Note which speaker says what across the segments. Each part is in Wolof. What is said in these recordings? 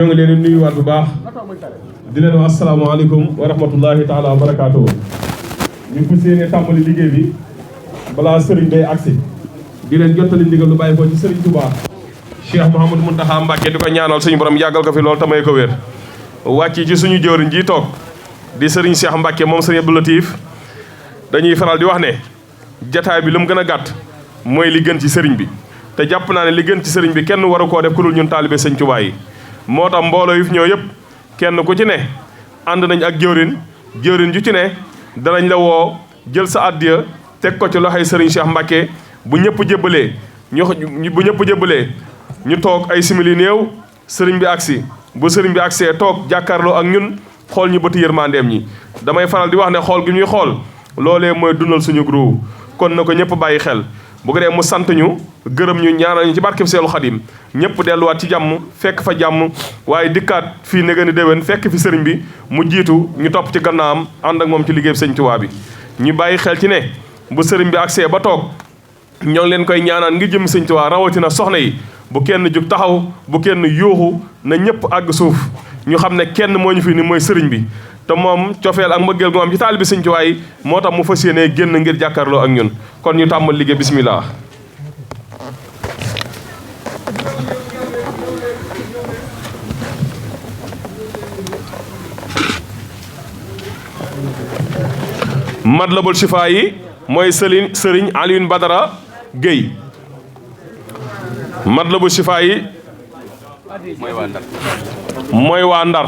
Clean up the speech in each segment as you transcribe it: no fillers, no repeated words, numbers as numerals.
Speaker 1: ñoo ngi leen di nuyuwaat bu baax di leen wax asalaamaaleykum wa rahmatullahi taala wa barakaatuhu. ñu fas yéene tàmbali liggéey bi balaa sëriñ day agsi di leen jottali ndigal lu bàyyi ko ci sëriñ Touba Cheikh Mouhamadou Mountakha Mbacké di ko ñaanal suñu borom yàggal ko fi loolu tamay ko wér. wàcc ci suñu jëwriñ ji toog di sëriñ Cheikh Mbacké moom sëriñ Abdou Latif dañuy faral di wax ne jataay bi lu mu gën a gàtt mooy li gën ci sëriñ bi te jàpp naa ne li gën ci sëriñ bi kenn waru koo def ku dul ñun taalibe sëñ Touba yi. moo tax mbooloo yu fi ñëw yëpp kenn ku ci ne ànd nañ ak jëwrin ju ci ne danañ la woo jël sa addiya teg ko ci loxoy sëriñ Cheikh Mbacké bu ñëpp jébbalee ñu toog ay simili néew sëriñ bi agsi bu sëriñ bi agsee toog jàkkaarloo ak ñun xool ñu bëti yërmandeem ñi damay faral di wax ne xool gi ñuy xool loolee mooy dundal suñu groupe kon na ko ñëpp bàyyi xel bu ko dee mu sant ñu gërëm ñu ñaanal ñu ci barkeb Seexul Xadim ñëpp delluwaat ci jàmm fekk fa jàmm waaye dikkaat fii ne gën a déwén fekk fi sëriñ bi mu jiitu ñu topp ci gannaawam ànd ak moom ci liggéey sëñ Tuubaa bi ñu bàyyi xel ci ne bu sëriñ bi agsee ba toog ñoo ngi leen koy ñaanaan ngir jëm sëñ Tuubaa rawatina soxna yi bu kenn jug taxaw bu kenn yuuxu na ñëpp àgg suuf ñu xam ne kenn moo ñu fi ni mooy sëriñ bi te moom cofeel ak mbëggeel gu am ci taalibe sëñ Tuubaa yi moo tax mu fas yéenee génn ngir jàkkaarloo ak ñun kon ñu tàmbal liggéey bismillah. Matlabul Chifa yi mooy sëriñ Alioune Badara Guèye Matlabul Chifa yi mooy waa Ndar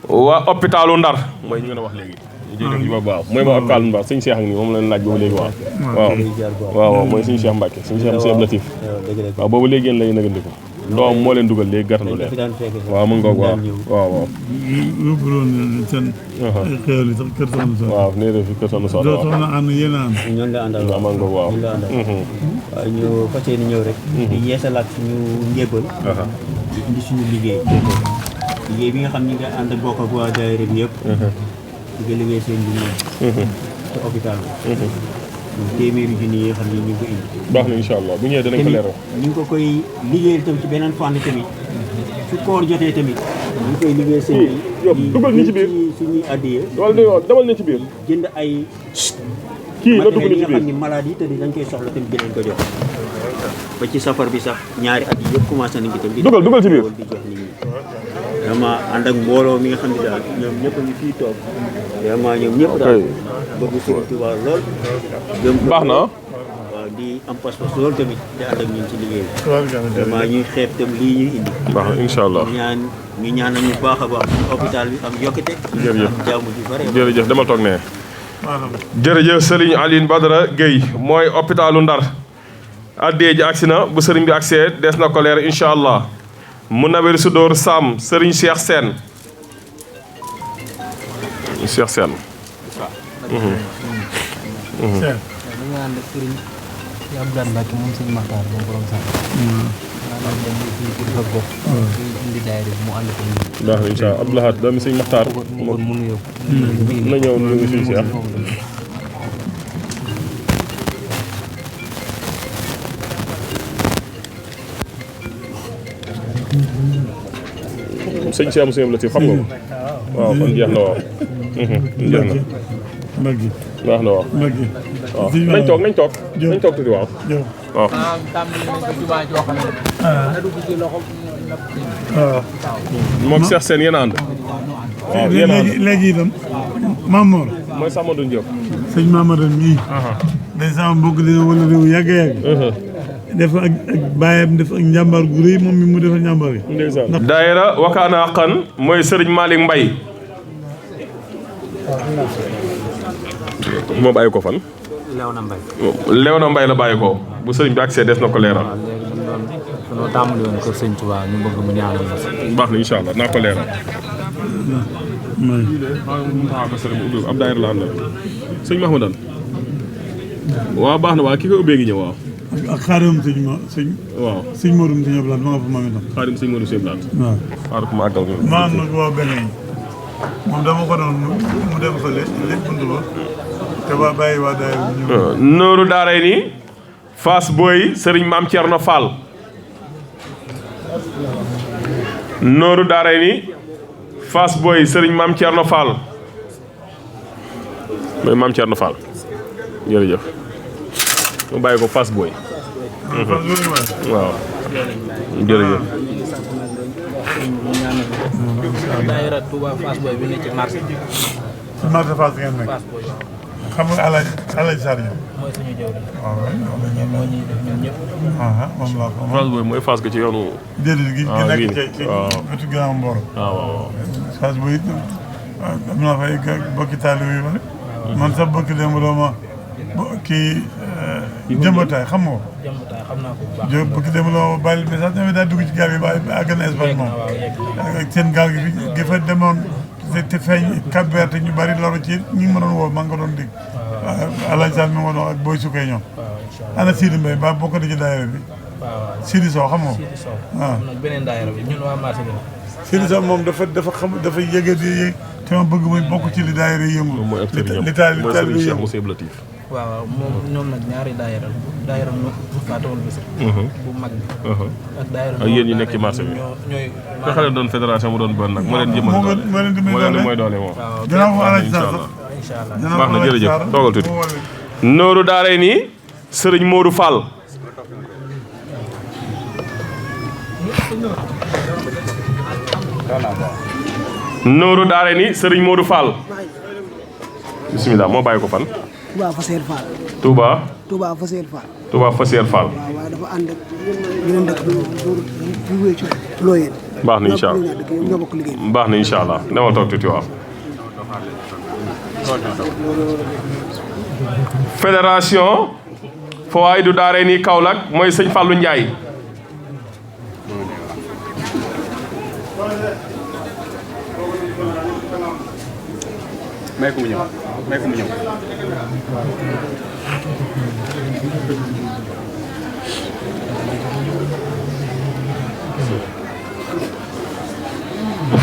Speaker 1: waa hôpitalu Ndar mooy ñu ngeen a wax léegi waaw mooy waa hôpitalu Ndar sëñ Cheikh ak nii moom lañ laaj boobu léegi waaw mooy sëñ Cheikh Mbacké sëñ Cheikh Abdou Latif waaw boobu léegi yéen lay nëgandiko doom moo leen dugal léegi gàttanu leen waaw mu ngoog waaw
Speaker 2: yóbbuloon seen xéwal yi sax kër soxna Soxna
Speaker 1: waaw nee na fi kër soxna Soxna
Speaker 2: doo soxna ànd yéen a ànd
Speaker 3: ñoom la àndal
Speaker 1: waaw mu ngoog waaw
Speaker 3: ñu fas yéene ñëw rek di yeesalaat suñu njébbal di indi suñu liggéey bi nga xam ni nga ànd bokk ak waa daayira bi yëpp di nga liggéey seen bi moom ci hôpital bi téeméeri junni yi nga xam ni ñu ngi ko indi
Speaker 1: baax na incha allah bu ñëwee danañ ko leeral
Speaker 3: ñu ngi ko koy liggéeyal tamit ci beneen fànn tamit su koor jotee tamit ñu ngi koy liggéey seen bi
Speaker 1: dugal ni ci biir
Speaker 3: suñuy addiya
Speaker 1: wala demal ni ci biir
Speaker 3: jënd ay
Speaker 1: kii la dugg ni ci
Speaker 3: yi nga
Speaker 1: biir
Speaker 3: xam ni malade yi te dañ koy soxla tamit di leen ko jox ba ci safar bi sax ñaari at yi yëpp commencé nañ ci tamit
Speaker 1: dugal ci biir
Speaker 3: di jox nit ñi vraiment ànd ak mbooloo mi nga xam ne daal ñoom ñëpp a ngi fii toog vraiment ñoom ñëpp daal bëgg Sëriñ Tuubaa lool
Speaker 1: baax na
Speaker 3: waaw di am pas-pas loolu tamit di ànd ak ñun ci liggéey bi vraiment ñuy xeeb tam lii ñuy indi
Speaker 1: baax na incha allah
Speaker 3: ñu ñaanal ñu baax a baax hôpital bi am yokkute
Speaker 1: jërëjëf
Speaker 3: am jàmm ju bare
Speaker 1: jërëjëf demal toog ne jërëjëf Serigne Alioune Badara Guèye mooy hôpitalu Ndar addee ji agsi na bu sëriñ bi agsee des na ko leer incha allah mu nawér su dóor Sam Serigne Cheikh Sène Cheikh Sène
Speaker 4: dañu ànd ak sëriñ Abdoulaye Mbacké moom sëñ Maxtaar moom borom sax maanaam dañ ci dafa bokk indi daayira mu ànd ko ñu
Speaker 1: baax na incha allah Abdoulaye doomi sëñ Maxtaar
Speaker 4: mu nuyoo
Speaker 1: na ñëw nuyu sëñ Cheikh sëñ Cheikh Moussa Latif xam nga ko waaw kon jeex na waaw jeex na
Speaker 2: Mbacke
Speaker 1: baax na waaw waaw nañ toog tuuti waaw waaw moom Cheikh Sène yéen a ànd waaw yéen a ànd
Speaker 2: léegi itam Mamour
Speaker 1: mooy Samadou Diop
Speaker 2: sëñ Mamadou mii day sama mbokk dina wala réew yàgg def ak bàyyam def ak njàmbaar gu rëy moom mi mu defal njàmbaar yi
Speaker 1: daayira Wakaana Haqqan mooy Serigne Malick Mbaye moo bàyyi ko fan Léona Mbaye la bàyyi ko bu sëriñ bi agsee des na ko leeral
Speaker 4: dañoo tàmbali woon kër sëñ Tuubaa ñu bëgg mu ñaanal
Speaker 1: baax na incha allah naa ko leeral ab daayira la àndal sëñ Mahmoudan waaw baax na waaw ki ko ubbee ngi ñëw waaw
Speaker 2: ak xaarim
Speaker 1: waaw
Speaker 2: sëñ Modou sëñ Ablaat ma nga fa moom itam
Speaker 1: xaarim sëñ Modou sëñ Ablaat
Speaker 2: waaw
Speaker 1: xaaral ko ma àggal
Speaker 2: ma am nag waa benn yi moom dama ko doon mu dem fële lépp bunt ba te waa bàyyi waa daayira bi ñëw
Speaker 1: nooru daaray ni Fass Boy Serigne Mame Thierno Fall nooru daaray ni Fass Boy sëriñ Maam Thierno Fall mooy Maam Thierno Fall jërëjëf mu bàyyi ko Fass Boy waaw jërëjëf
Speaker 4: daayira Touba Fass Boy bi ne ci marché
Speaker 2: ci marché Fass ngeen nekk xam nga Alaaji Sarr ñoom
Speaker 4: mooy suñu jëwriñ
Speaker 2: waaw
Speaker 4: moo ñuy def ñun ñëpp
Speaker 2: moom laa ko
Speaker 1: Fass Boy mooy Fass ga ci yoonu
Speaker 2: déedéet gi nekk ci wetu Grand Mboro
Speaker 1: waaw
Speaker 2: Fass Boy am naa fay bokki taalibe yi man sax bokki démb dooma kii jëmbataay xam nga ko
Speaker 4: jëmbataay xam naa ko bu baax
Speaker 2: bokki démb dooma bàyyi message tamit daa dugg ci gaal yi ba àgg na Espagne moom ak seen gaal gi fa demoon te feeñ Cap Vert ñu bari loolu ci ñi ma doon woo maa ngi ko doon dégg Alaaji Sall mi ma doon ak Boy Sukay ñoom ana Sidi Mbaye ba bokk na ci daayira bi Sidi Sow xam nga ko waaw
Speaker 4: nag beneen daayira bi ñun waa marché bi
Speaker 2: Sidi Sow moom dafa yëge di te ma bëgg muy bokk ci li daayira yi yëngu li taal bi yëngu
Speaker 4: waaw moom ñoom nag ñaari daayira no Faatawul Bisri bu mag bi ak daayira
Speaker 1: ak yéen ñi nekk ci marché bi
Speaker 4: ñooy
Speaker 1: nga xam ne doon fédération mu doon bon nag moo leen jëmal doole
Speaker 2: moo leen di
Speaker 1: mooy doole moom
Speaker 2: dinaa ko Alaaji Sall
Speaker 4: incha allah
Speaker 1: baax na jërëjëf toogal tuuti nooru daaray nii sëriñ Modou Fall nooru daaray nii sëriñ Modou Fall bismillah moo bàyyi ko fan
Speaker 5: Touba Fassel Fall.
Speaker 1: Touba
Speaker 5: Fassel Fall.
Speaker 1: Touba Fassel Fall.
Speaker 5: waaw waaye dafa ànd ak yeneen dëkk yu wéy ci looyeen.
Speaker 1: baax na incha allah
Speaker 5: ñoo bokk liggéey.
Speaker 1: baax na incha allah demal toog tuuti waaw. fédération Fawaayidu Daarayni Kaolack mooy sëñ Fallou Ndiaye.
Speaker 6: may ko mu ñëw may ko mu ñëw.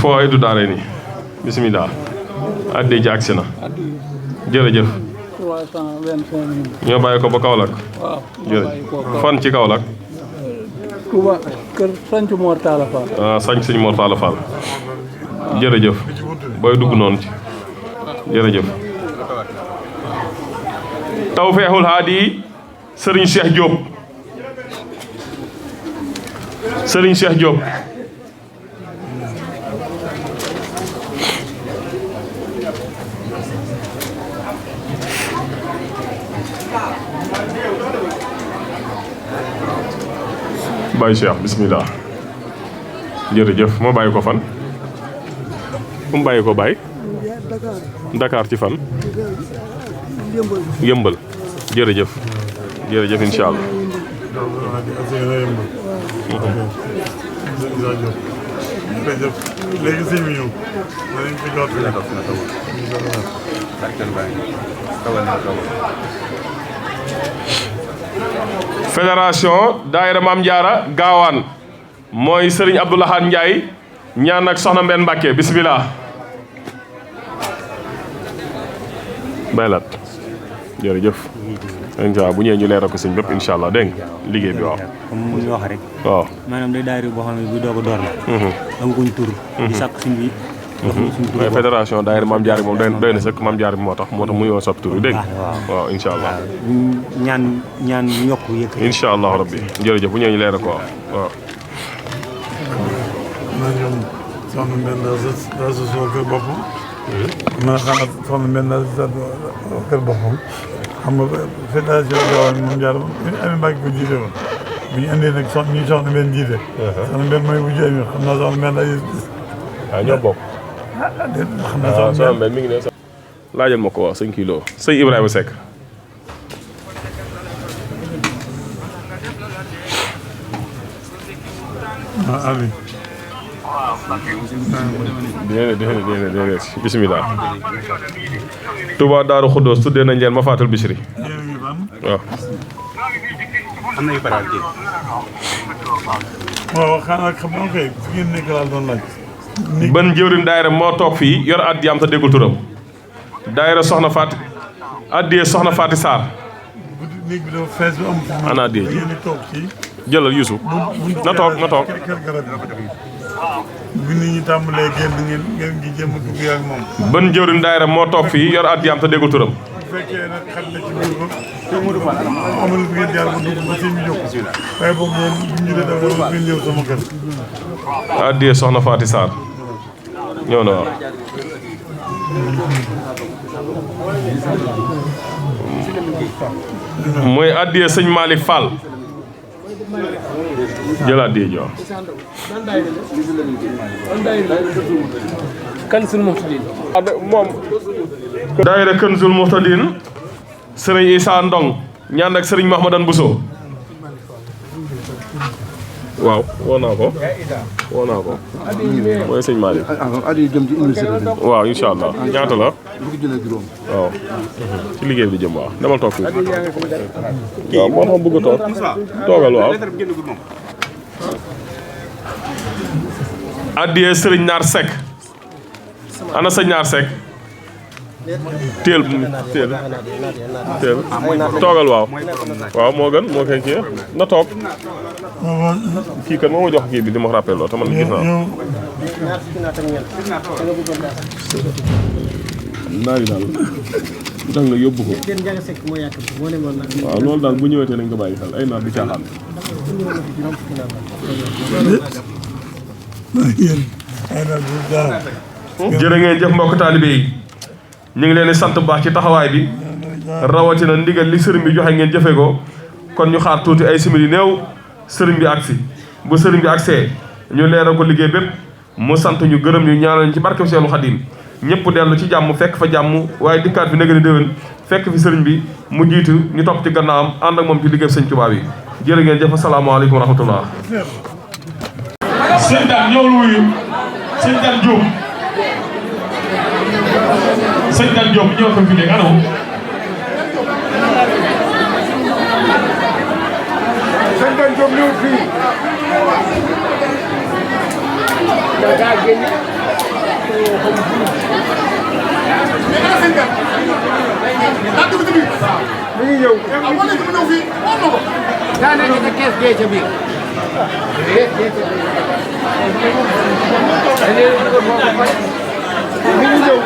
Speaker 1: Fawaayidu Daarayni bisimilah. addi ji agsi na. jërëjëf.
Speaker 5: 325
Speaker 1: ñoo bàyyi ko ba Kaolack.
Speaker 5: waaw
Speaker 1: jërëjëf fan ci Kaolack.
Speaker 5: Touba kër Sancu Mor Talla Fall.
Speaker 1: ah sañ sëñ Mor Talla Fall. jërëjëf booy dugg noonu ci jërëjëf. Tawfeexul Haadi Serigne Cheikh Diop Serigne Cheikh Diop. Baye Cheikh bismillah jërëjëf moo bàyyi ko fan fu mu bàyyi ko Baye Dakar ci fan yëmbal jërëjëf jërëjëf incha allah
Speaker 2: léegi sëñ bi ñëw danañ ko jot
Speaker 1: fédération daayira Maam Jaara Gaawaan mooy Serigne Abdoulahad Ndiaye ñaan ak soxna Mbène Mbacke bismillah baylaat jërëjëf incha allah bu ñëwee ñu leeral ko sëñ bépp incha allah dégg nga liggéey bi waaw
Speaker 3: comme mu ñu wax rek
Speaker 1: waaw
Speaker 3: maanaam day daayira boo xam ne bu doog a door la amaguñ tur di sàkk suñ bi
Speaker 1: mooy fédération daayira Maam Jaara moom doy na sëkk Maam Jaara bi moo tax mu ñëwoon sopp tur bi dégg waaw incha allah
Speaker 3: ñaan yokk yëkk
Speaker 1: incha allah rabbi jërëjëf bu ñëwee ñu leeral ko waaw
Speaker 2: soxna Mbène daal sa kër boppam man xanaa soxna Mbène daal sa kër boppam xam nga fédération Gaawaan moom jaar Ami Mbacke ko jiite woon bu ñu andee nag ñuy soxna Mbène jiite soxna Mbène mooy wujju Ami xam naa soxna Mbène daal
Speaker 1: waaw ñoo bokk
Speaker 2: xam naa soxna
Speaker 1: Mbène mi ngi ne laajal ma ko waaw sëñ kilo sëñ Ibrahima Seck
Speaker 2: Ami
Speaker 1: déedéet bisimilah. Touba Daaru Xuddoos tuddee nañ leen ma faatal Bichri waaw.
Speaker 6: am na yu baraal ji.
Speaker 2: waaw xanaa xam nga kay fi ngeen nekk laa doon laaj.
Speaker 1: ban jëwriñ daayira moo toog fii yor addiyaam te déggul turam daayira soxna Faati addiyee soxna Faati Sarr.
Speaker 2: néeg bi dafa fees bi am.
Speaker 1: ana addiye ji
Speaker 2: ngeen di toog ci.
Speaker 1: jëlal Youssou na toog na toog.
Speaker 2: kër garab yi bi nit ñi tàmbalee génn ngeen ngi jëm a dugg ak moom.
Speaker 1: ban jëwriñ daayira moo toog fii yor addiyaam te déggul turam.
Speaker 2: bu fekkee nag xat na ci biir ba amul ngeen jaar ba dugg ba seen ñu jóg waaye boobu moom bu ñu dee dafa ngeen ñëw sama kër.
Speaker 1: addiye soxna Faati Sarr ñëw na waaw. mooy addiye sëñ Malick Fall jël addiye ji waaw.
Speaker 4: Kanzul Muhtadin
Speaker 1: moom daayira Kanzul Muhtadin sëriñ Issa Ndong ñaan ak sëriñ Mahmadan Bousso waaw woo naa ko mooy sëñ Malick
Speaker 7: addi jëm ci université bi.
Speaker 1: waaw incha allah ñaata la
Speaker 7: fukki junni ak juróom.
Speaker 1: waaw ci liggéey bi di jëm waaw demal toog fii waaw moo tax bëgg a toog toogal waaw addiyee sëriñ Naar Seck ana sëñ Naar Seck teel toogal waaw waaw moo gën moo koy kii na toog kii kan moo ma jox kii bi di ma rappel loo te man gis naa naari daal dang nga yóbbu ko waaw loolu daal bu ñëwetee nañ ko bàyyi xel ay naar di caaxaan jërë ngeen jëf mbokk taalibe yi ñu ngi leen di sant bu baax ci taxawaay bi rawatina ndigal li sëriñ bi joxe ngeen jëfe ko kon ñu xaar tuuti ay simili néew sëriñ bi agsi bu sëriñ bi agsee ñu leeral ko liggéey bépp mu sant ñu gërëm ñu ñaanal ñu ci barke Seexul Xadiim ñëpp dellu ci jàmm fekk fa jàmm waaye dikkaat fi négé ni déwén fekk fi sëriñ bi mu jiitu ñu topp ci gannaawam ànd ak moom ci liggéey sëñ Tuubaa bi jërë ngeen jëf asalaamaaleykum wa rahmatullah sëñ daan ñëwul wuyu sëñ daan Jóob sëñ daan Jóob ñëw ko fi nekk ano
Speaker 7: sëñ Dane Diop ñëw fii. mi ngi ñëw. daa nekk ca kees gee ca biir. mi ngi ñëw.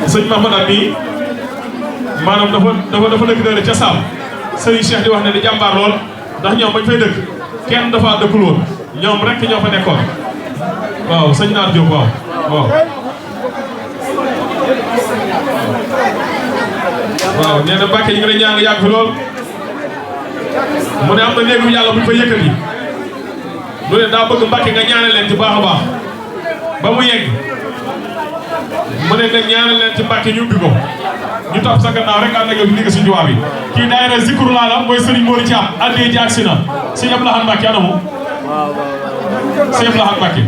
Speaker 1: sëñ Mahmadan nii maanaam dafa dëkk dële ca Saam sëriñ Cheikh di wax ne di jàmbaar lool ndax ñoom bañ fay dëkk kenn dafa dëkkul woon ñoom rek ñoo fa nekkoon waaw sëñ Naar Diop waaw waaw nee na Mbàkke ñu ngi lay ñaan nga yàgg fi lool mu ne am na néegu yàlla bu ñu fa yëkkati lu ne daa bëgg Mbàkke nga ñaanal leen ci baax a baax ba mu yegg mu ne nag ñaanal leen ci Mbàkke ñu ubbi ko ñu topp sa gannaaw rek ànd ak yow liggéey suñu tubaab yi kii daayira Zikrullah la mooy Serigne Mori Thiam addee ji agsi na sëñ Abdou Lahad Mbàkke anamu sëñ Abdou Lahad Mbàkke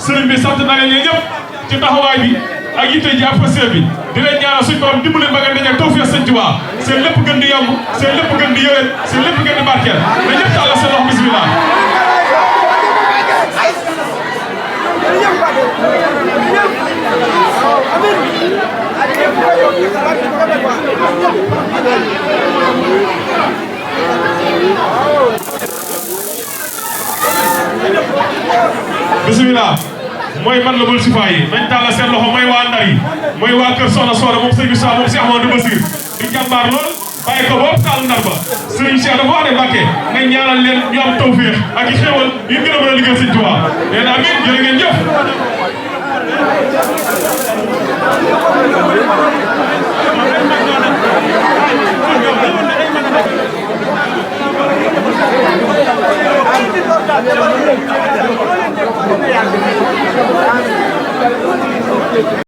Speaker 1: sëriñ bi sant na leen ñëpp ci taxawaay bi ak yitte ji ak pasteur bi di leen ñaanal suñu borom dimbali ba nga dañu tawfeex sëñ Tuubaa seen lépp gën di yomb seen lépp gën di yëwén seen lépp gën di barkeel na ñëpp tàllal seen loxo bismillah bismillah mooy man la bul sifa yi nañ tàllal seen loxo mooy waa Ndar yi mooy waa kër Soxna Soxna moom sëñ Moussa moom Cheikh Amadou Basir di jàmbaar lool bàyyi ko boobu taal Ndar ba sëriñ Cheikh dafa wax ne Mbàkke nga ñaanal leen ñu am tawféex ak i xéewal yi gën a mën a liggéey sëñ Tuubaa nee na amiin jërë ngeen jëf